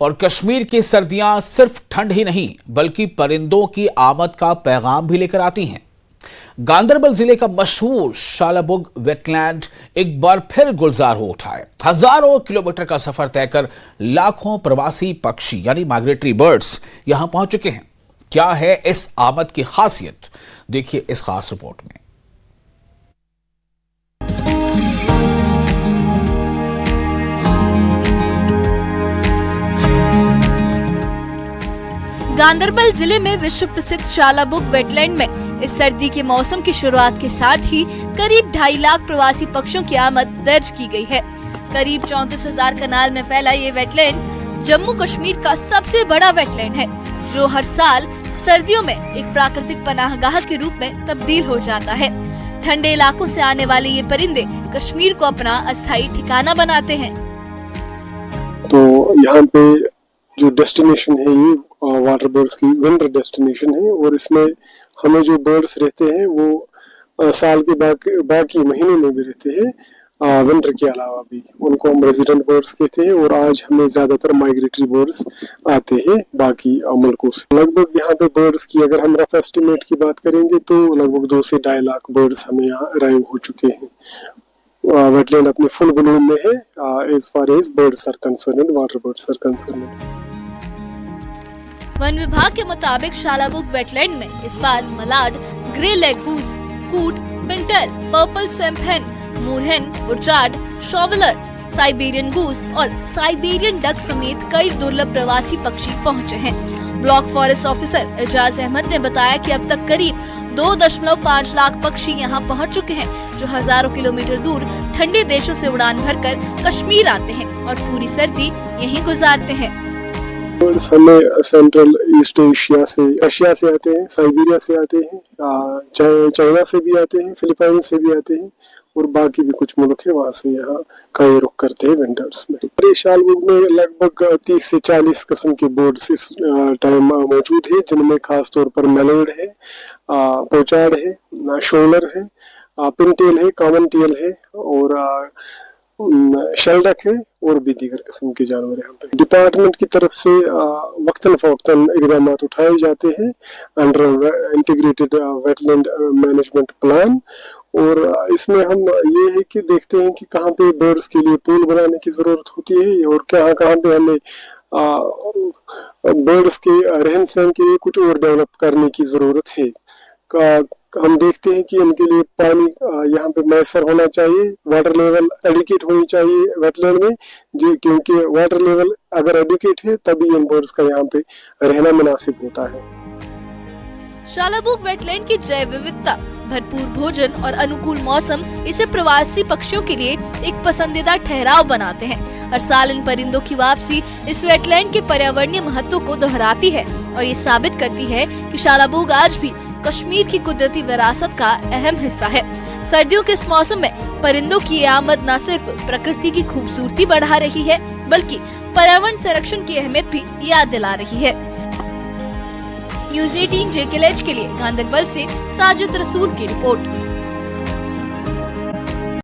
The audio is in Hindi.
और कश्मीर की सर्दियां सिर्फ ठंड ही नहीं बल्कि परिंदों की आमद का पैगाम भी लेकर आती हैं। गांदरबल जिले का मशहूर शालाबुग वेटलैंड एक बार फिर गुलजार हो उठा है। हजारों किलोमीटर का सफर तय कर लाखों प्रवासी पक्षी यानी माइग्रेटरी बर्ड्स यहां पहुंच चुके हैं। क्या है इस आमद की खासियत, देखिए इस खास रिपोर्ट में। गांदरबल जिले में विश्व प्रसिद्ध शालाबुग वेटलैंड में इस सर्दी के मौसम की शुरुआत के साथ ही करीब 2.5 लाख प्रवासी पक्षियों की आमद दर्ज की गई है। करीब 34,000 कनाल में फैला ये वेटलैंड जम्मू कश्मीर का सबसे बड़ा वेटलैंड है, जो हर साल सर्दियों में एक प्राकृतिक पनाहगाह के रूप में तब्दील हो जाता है। ठंडे इलाकों से आने वाले ये परिंदे कश्मीर को अपना अस्थायी ठिकाना बनाते हैं। तो यहाँ पे जो डेस्टिनेशन है ये वाटर बर्ड्स की विंटर डेस्टिनेशन है, और इसमें हमें जो बर्ड्स रहते हैं वो साल के बाकी महीनों में भी रहते हैं, विंटर के अलावा भी। उनको हम रेजिडेंट बर्ड्स कहते हैं, और आज हमें ज्यादातर माइग्रेटरी बर्ड्स आते हैं बाकी मुल्कों से। लगभग यहाँ पे बर्ड्स की अगर हम रफ एस्टिमेट की बात करेंगे तो लगभग 2 से 2.5 लाख बर्ड्स हमें यहाँ अराइव हो चुके हैं। वेटलैंड अपने फुल ब्लूम में है as far as birds are concerned, water birds are concerned. वन विभाग के मुताबिक शालाबुग वेटलैंड में इस बार mallard, greylag goose, coot, pintail, purple swamp hen, moorhen, उर्चार्ड, शॉवलर, साइबेरियन गूस और साइबेरियन डक समेत कई दुर्लभ प्रवासी पक्षी पहुंचे हैं। Block forest officer Ejaz Ahmad ने बताया कि अब तक करीब 2.5 लाख पक्षी यहां पहुंच चुके हैं, जो हजारों किलोमीटर दूर ठंडे देशों से उड़ान भरकर कश्मीर आते हैं और पूरी सर्दी यहीं गुजारते हैं। हमें सेंट्रल ईस्ट एशिया से, रशिया से आते हैं, साइबेरिया से आते हैं, चाइना से भी आते हैं, फिलीपाइंस से भी आते हैं, और बाकी भी कुछ मुल्क है वहाँ से यहाँ का रुख करते हैं विंटर्स में। शालाबुग में लगभग 30 से 40 किस्म के बर्ड्स इस टाइम मौजूद है, जिनमें खास तौर पर मैलर्ड है, पोचार्ड है, शोलर है, पिनटेल है, कॉमन टेल है, और शेल्डक है, और भी दीगर किस्म के जानवर यहाँ पे। डिपार्टमेंट की तरफ से वक्तन फवक्तन इकदाम उठाए जाते हैं under integrated wetland management plan, और इसमें हम ये है कि देखते हैं कि कहाँ पे बर्ड्स के लिए पूल बनाने की जरूरत होती है, और कहाँ पे हमें बर्ड्स के रहन सहन के लिए कुछ और डेवलप करने की जरूरत है। हम देखते हैं कि इनके लिए पानी यहाँ पे मैसर होना चाहिए, वाटर लेवल एडुकेट होनी चाहिए वेटलैंड में, क्योंकि वाटर लेवल अगर एडुकेट है तभी इन बर्ड्स का यहाँ पे रहना मुनासिब होता है। शालाबुग वेटलैंड की जैव विविधता, भरपूर भोजन और अनुकूल मौसम इसे प्रवासी पक्षियों के लिए एक पसंदीदा ठहराव बनाते हैं। हर साल इन परिंदों की वापसी इस वेटलैंड के पर्यावरणीय महत्व को दोहराती है और ये साबित करती है कि शालाबुग आज भी कश्मीर की कुदरती विरासत का अहम हिस्सा है। सर्दियों के इस मौसम में परिंदों की आमद न सिर्फ प्रकृति की खूबसूरती बढ़ा रही है, बल्कि पर्यावरण संरक्षण की अहमियत भी याद दिला रही है। न्यूज़ 18 JKLH के लिए गांदरबल से साजिद रसूल की रिपोर्ट।